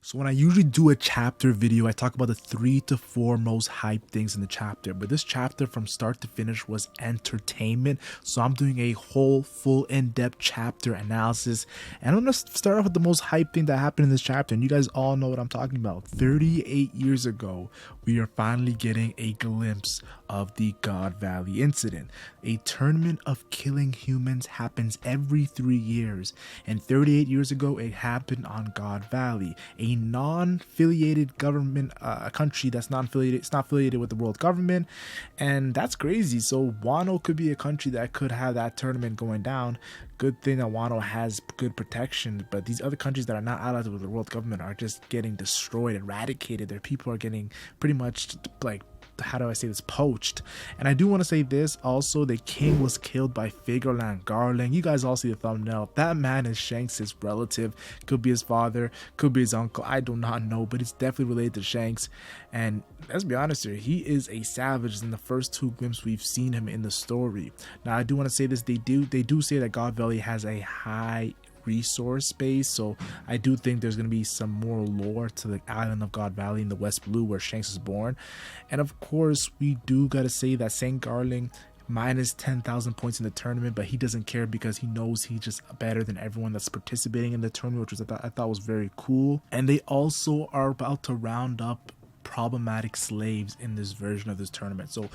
So when I usually do a chapter video, I talk about the 3 to 4 most hype things in the chapter. But this chapter from start to finish was entertainment. So I'm doing a whole full in-depth chapter analysis. And I'm going to start off with the most hype thing that happened in this chapter. And you guys all know what I'm talking about. 38 years ago, we are finally getting a glimpse of the God Valley incident. A tournament of killing humans happens every 3 years. And 38 years ago, it happened on God Valley, a non-affiliated government, a country that's non-affiliated. It's not affiliated with the world government, and that's crazy. So Wano could be a country that could have that tournament going down. Good thing that Wano has good protection, but these other countries that are not allied with the world government are just getting destroyed, eradicated. Their people are getting pretty much like, how do I say this, poached. And I do want to say this also, the king was killed by Figarland Garling. You guys all see the thumbnail. That man is Shanks' relative. Could be his father, could be his uncle, I do not know, but it's definitely related to Shanks. And let's be honest here, he is a savage in the first 2 glimpses we've seen him in the story. Now I do want to say this, they do say that God Valley has a high resource base, so I do think there's going to be some more lore to the island of God Valley in the West Blue where Shanks was born. And of course we do got to say that Saint Garling minus 10,000 points in the tournament, but he doesn't care because he knows he's just better than everyone that's participating in the tournament, which was I thought was very cool. And they also are about to round up problematic slaves in this version of this tournament, so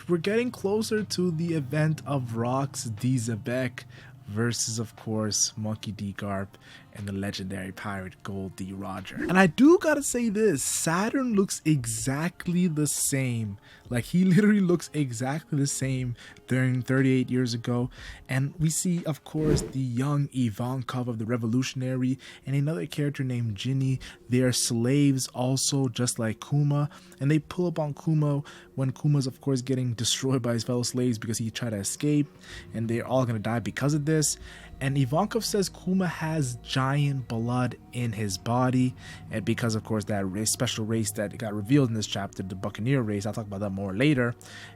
we're getting closer to the event of Rox D. Zebek versus, of course, Monkey D. Garp and the legendary pirate Gold D. Roger. And I do gotta say this, Saturn looks exactly the same. Like, he literally looks exactly the same during 38 years ago. And we see, of course, the young Ivankov of the Revolutionary and another character named Ginny. They are slaves also, just like Kuma. And they pull up on Kuma when Kuma's, of course, getting destroyed by his fellow slaves because he tried to escape. And they're all gonna die because of this. And Ivankov says Kuma has giant blood in his body, and because of course that special race that got revealed in this chapter, the Buccaneer race, I'll talk about that more later.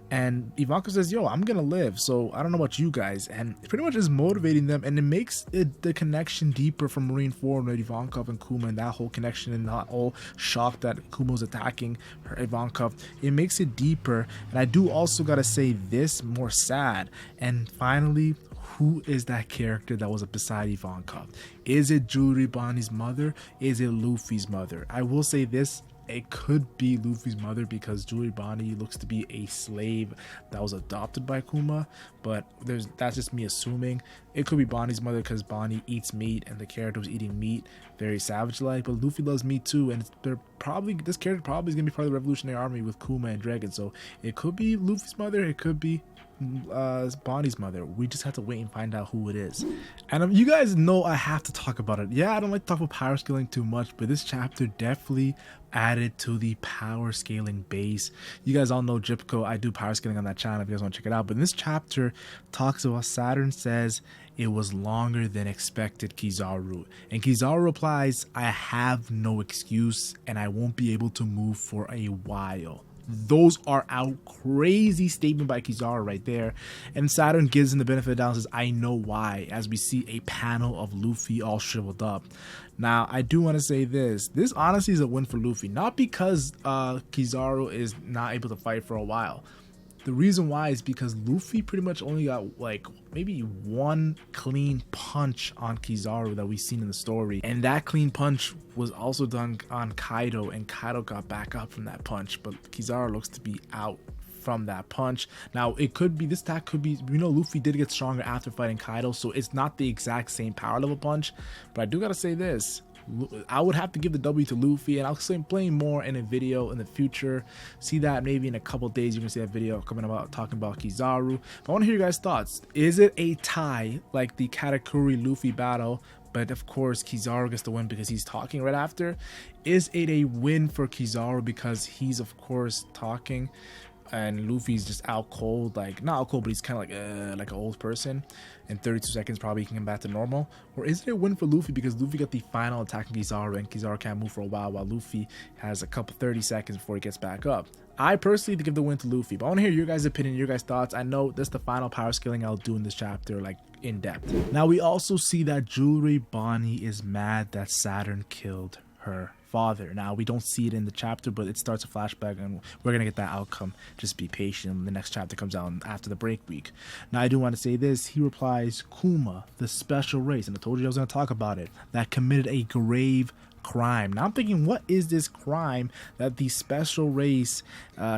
And Ivankov says, yo, I'm gonna live, so I don't know about you guys, and it pretty much is motivating them, and it makes the connection deeper from Marineford with Ivankov and Kuma, and that whole connection and that whole shock that Kuma was attacking Ivankov. It makes it deeper. And I do also gotta say this, more sad. And finally, who is that character that was beside Ivankov? Is it Jewelry Bonnie's mother? Is it Luffy's mother? I will say this, it could be Luffy's mother because Jewelry Bonnie looks to be a slave that was adopted by Kuma, but that's just me assuming. It could be Bonnie's mother because Bonnie eats meat and the character was eating meat, very savage-like, but Luffy loves meat too, and this character probably is going to be part of the Revolutionary Army with Kuma and Dragon, so it could be Luffy's mother, it could be Bonnie's mother. We just have to wait and find out who it is. And you guys know I have to talk about it. Yeah, I don't like to talk about power scaling too much, but this chapter definitely added to the power scaling base. You guys all know Jipko, I do power scaling on that channel if you guys want to check it out. But in this chapter talks about Saturn says it was longer than expected, Kizaru. And Kizaru replies, I have no excuse and I won't be able to move for a while. Those are out crazy statement by Kizaru right there. And Saturn gives him the benefit of the doubt and says, I know why, as we see a panel of Luffy all shriveled up. Now, I do want to say this honestly is a win for Luffy, not because Kizaru is not able to fight for a while. The reason why is because Luffy pretty much only got like maybe one clean punch on Kizaru that we've seen in the story. And that clean punch was also done on Kaido, and Kaido got back up from that punch. But Kizaru looks to be out from that punch. Now, it could be, this attack could be, we know Luffy did get stronger after fighting Kaido, so it's not the exact same power level punch. But I do gotta say this, I would have to give the W to Luffy, and I'll explain more in a video in the future. See that maybe in a couple days you're gonna see that video coming about talking about Kizaru. But I want to hear your guys' thoughts. Is it a tie like the Katakuri Luffy battle, but of course Kizaru gets the win because he's talking right after? Is it a win for Kizaru because he's of course talking and Luffy's just out cold, like not out cold, but he's kind of like an old person. In 32 seconds, probably he can come back to normal. Or is it a win for Luffy because Luffy got the final attack on Kizaru and Kizaru can't move for a while Luffy has a couple 30 seconds before he gets back up? I personally give the win to Luffy, but I want to hear your guys' opinion, your guys' thoughts. I know this is the final power scaling I'll do in this chapter, like in depth. Now we also see that Jewelry Bonnie is mad that Saturn killed her father. Now, we don't see it in the chapter, but it starts a flashback, and we're going to get that outcome. Just be patient. The next chapter comes out after the break week. Now, I do want to say this. He replies, Kuma, the special race, and I told you I was going to talk about it, that committed a grave crime. Now I'm thinking, what is this crime that the special race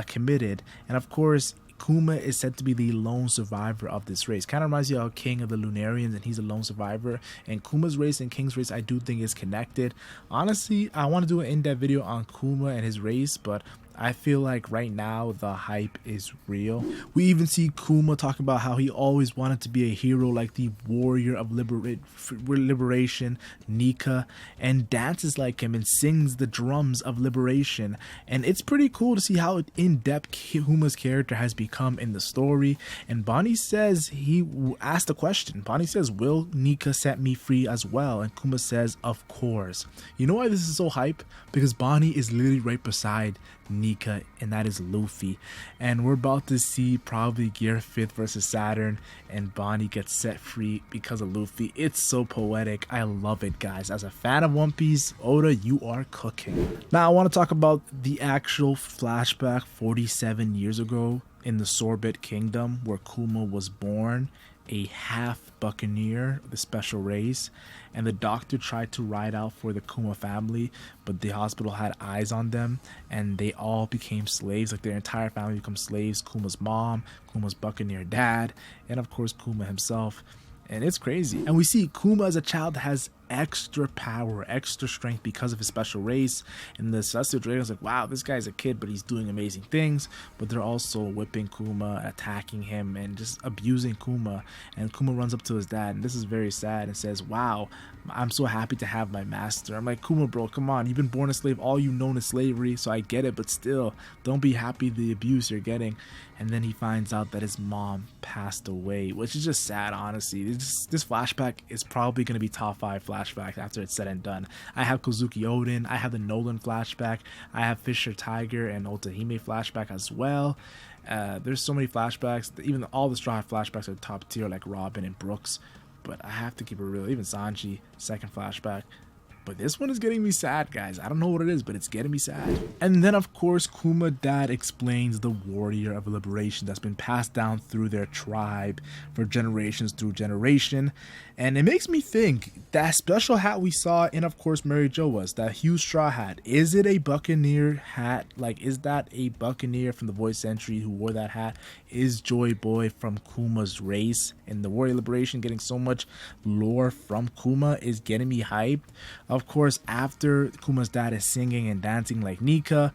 committed? And of course, Kuma is said to be the lone survivor of this race. Kind of reminds you of King of the Lunarians, and he's a lone survivor. And Kuma's race and King's race, I do think, is connected. Honestly, I want to do an in-depth video on Kuma and his race, but I feel like right now the hype is real. We even see Kuma talking about how he always wanted to be a hero, like the warrior of liberation, Nika, and dances like him and sings the drums of liberation. And it's pretty cool to see how in-depth Kuma's character has become in the story. And Bonnie says, he asked a question. Bonnie says, will Nika set me free as well? And Kuma says, of course. You know why this is so hype? Because Bonnie is literally right beside Nika, and that is Luffy, and we're about to see probably Gear 5th versus Saturn, and Bonnie gets set free because of Luffy. It's so poetic. I love it, guys. As a fan of One Piece, Oda, you are cooking. Now I want to talk about the actual flashback 47 years ago in the Sorbet Kingdom, where Kuma was born, a half buccaneer, the special race, and the doctor tried to ride out for the Kuma family, but the hospital had eyes on them, and they all became slaves. Like, their entire family becomes slaves. Kuma's mom, Kuma's buccaneer dad, and of course Kuma himself. And it's crazy. And we see Kuma as a child that has extra power, extra strength because of his special race. And the Celestial Dragon's like, wow, this guy's a kid, but he's doing amazing things. But they're also whipping Kuma, attacking him, and just abusing Kuma. And Kuma runs up to his dad, and this is very sad, and says, wow, I'm so happy to have my master. I'm like, Kuma, bro, come on. You've been born a slave. All you've known is slavery, so I get it, but still, don't be happy the abuse you're getting. And then he finds out that his mom passed away, which is just sad, honestly. This flashback is probably going to be top 5 flashbacks after it's said and done. I have Kozuki Oden, I have the Nolan flashback, I have Fisher Tiger and Otahime flashback as well. There's so many flashbacks. Even all the Straw Hat flashbacks are top tier, like Robin and Brooks. But I have to keep it real. Even Sanji, second flashback. But this one is getting me sad, guys. I don't know what it is, but it's getting me sad. And then, of course, Kuma dad explains the warrior of liberation that's been passed down through their tribe for generations through generation. And it makes me think, that special hat we saw in, of course, Mary Jo was, that huge straw hat. Is it a buccaneer hat? Like, is that a buccaneer from the Void Century who wore that hat? Is Joy Boy from Kuma's race? And the warrior liberation, getting so much lore from Kuma, is getting me hyped. Of course, after Kuma's dad is singing and dancing like Nika,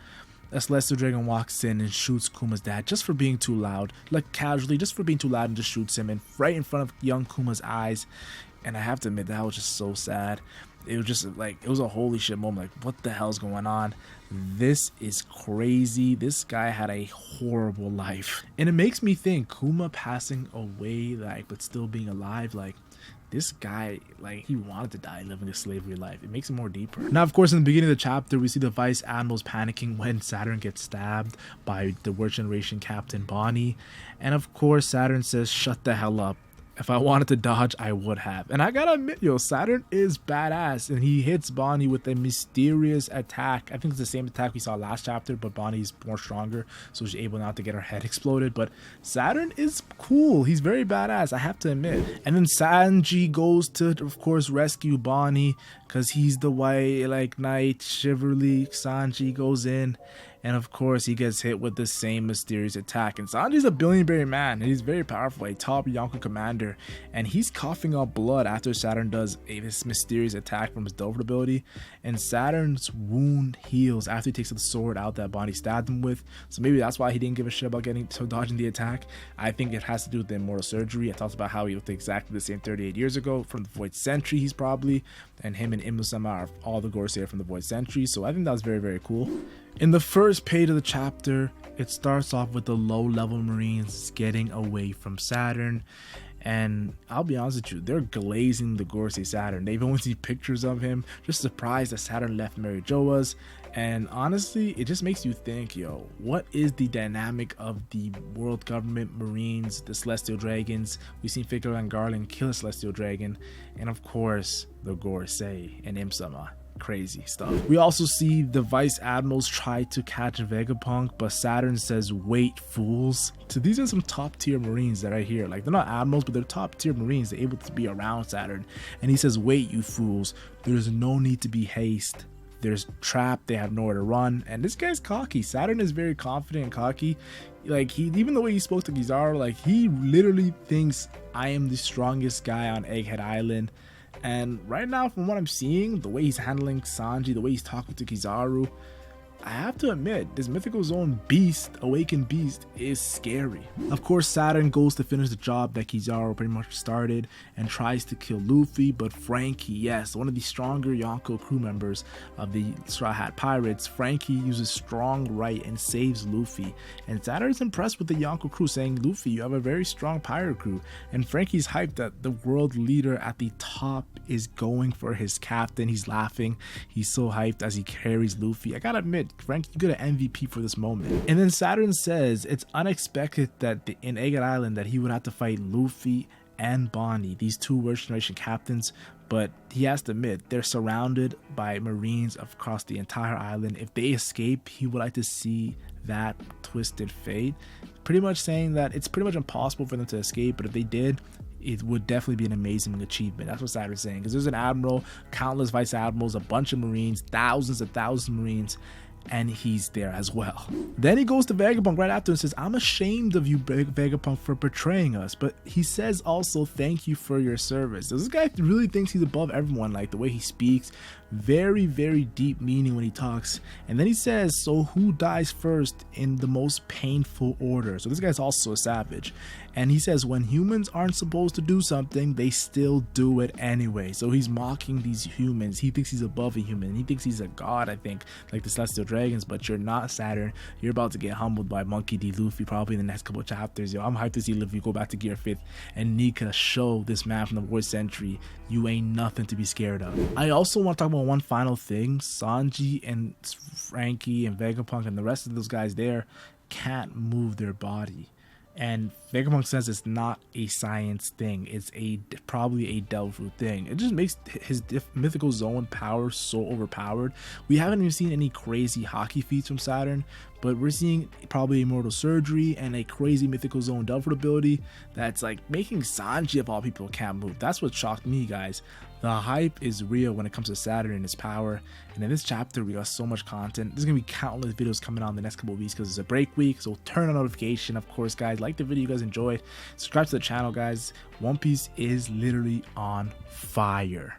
a Celestial Dragon walks in and shoots Kuma's dad just for being too loud, like casually, just for being too loud, and just shoots him, and right in front of young Kuma's eyes. And I have to admit, that was just so sad. It was just like, it was a holy shit moment. Like, what the hell's going on? This is crazy. This guy had a horrible life. And it makes me think, Kuma passing away, like, but still being alive, like, this guy, like, he wanted to die living a slavery life. It makes it more deeper. Now, of course, in the beginning of the chapter, we see the Vice Admirals panicking when Saturn gets stabbed by the World Generation Captain Bonnie. And of course, Saturn says, shut the hell up. If I wanted to dodge, I would have. And I gotta admit, yo, Saturn is badass. And he hits Bonnie with a mysterious attack. I think it's the same attack we saw last chapter, but Bonnie's more stronger, so she's able not to get her head exploded. But Saturn is cool. He's very badass, I have to admit. And then Sanji goes to, of course, rescue Bonnie, because he's the white, like, knight, chivalry. Sanji goes in, and of course, he gets hit with the same mysterious attack. And Sanji's a billion-berry man, and he's very powerful, a top Yonko commander. And he's coughing up blood after Saturn does this mysterious attack from his Dover ability. And Saturn's wound heals after he takes the sword out that Bonnie stabbed him with. So maybe that's why he didn't give a shit about dodging the attack. I think it has to do with the immortal surgery. I talked about how he looked exactly the same 38 years ago from the Void Century. He's probably, and him and Imusama are all the Gorseer from the Void Century. So I think that was very, very cool. In the first page of the chapter, it starts off with the low-level Marines getting away from Saturn. And I'll be honest with you, they're glazing the Gorse Saturn. They've only seen pictures of him, just surprised that Saturn left Mary Joa's. And honestly, it just makes you think, yo, what is the dynamic of the world government, Marines, the Celestial Dragons? We've seen Figarland Garling kill a Celestial Dragon, and of course, the Gorse and Imsama. crazy stuff. We also see the vice admirals try to catch Vegapunk, but Saturn says, wait, fools. So these are some top tier marines that are here. Like, they're not admirals, but they're top tier marines. They're able to be around Saturn. And he says, wait, you fools, there's no need to be haste. There's trapped, they have nowhere to run. And this guy's cocky. Saturn is very confident and cocky. Like, even the way he spoke to Kizaru, like, he literally thinks I am the strongest guy on Egghead Island. And right now, from what I'm seeing, the way he's handling Sanji, the way he's talking to Kizaru, I have to admit, this Mythical Zone beast, awakened beast, is scary. Of course, Saturn goes to finish the job that Kizaru pretty much started and tries to kill Luffy, but Frankie, yes, one of the stronger Yonko crew members of the Straw Hat Pirates, Frankie uses strong right and saves Luffy. And Saturn's impressed with the Yonko crew, saying, Luffy, you have a very strong pirate crew. And Frankie's hyped that the world leader at the top is going for his captain. He's laughing. He's so hyped as he carries Luffy. I gotta admit, Frank, you get an MVP for this moment. And then Saturn says it's unexpected that in Egghead Island that he would have to fight Luffy and Bonnie, these two worst generation captains, but he has to admit they're surrounded by marines across the entire island. If they escape, he would like to see that twisted fate, pretty much saying that it's pretty much impossible for them to escape, but if they did, it would definitely be an amazing achievement. That's what Saturn's saying, because there's an admiral, countless vice admirals, a bunch of marines, thousands of marines, and he's there as well. Then he goes to Vegapunk right after and says, I'm ashamed of you, Vegapunk, for betraying us. But he says also, thank you for your service. So this guy really thinks he's above everyone, like the way he speaks. Very, very deep meaning when he talks. And then he says, so who dies first in the most painful order? So this guy's also a savage. And he says, when humans aren't supposed to do something, they still do it anyway. So he's mocking these humans. He thinks he's above a human. He thinks he's a god, I think, like the Celestial Dragons. But you're not, Saturn. You're about to get humbled by Monkey D. Luffy probably in the next couple of chapters. Yo, I'm hyped to see Luffy go back to Gear 5th and Nika show this man from the 4th century, you ain't nothing to be scared of. I also want to talk about one final thing. Sanji and Frankie and Vegapunk and the rest of those guys there can't move their body. And Vegapunk says it's not a science thing, it's probably a Delphi thing. It just makes his Mythical Zone power so overpowered. We haven't even seen any crazy hockey feats from Saturn, but we're seeing probably Immortal Surgery and a crazy Mythical Zone Delphi ability that's like making Sanji of all people can't move. That's what shocked me, guys. The hype is real when it comes to Saturn and his power. And in this chapter, we got so much content. There's going to be countless videos coming out in the next couple of weeks because it's a break week. So turn on notification. Of course, guys, like the video you guys enjoyed. Subscribe to the channel, guys. One Piece is literally on fire.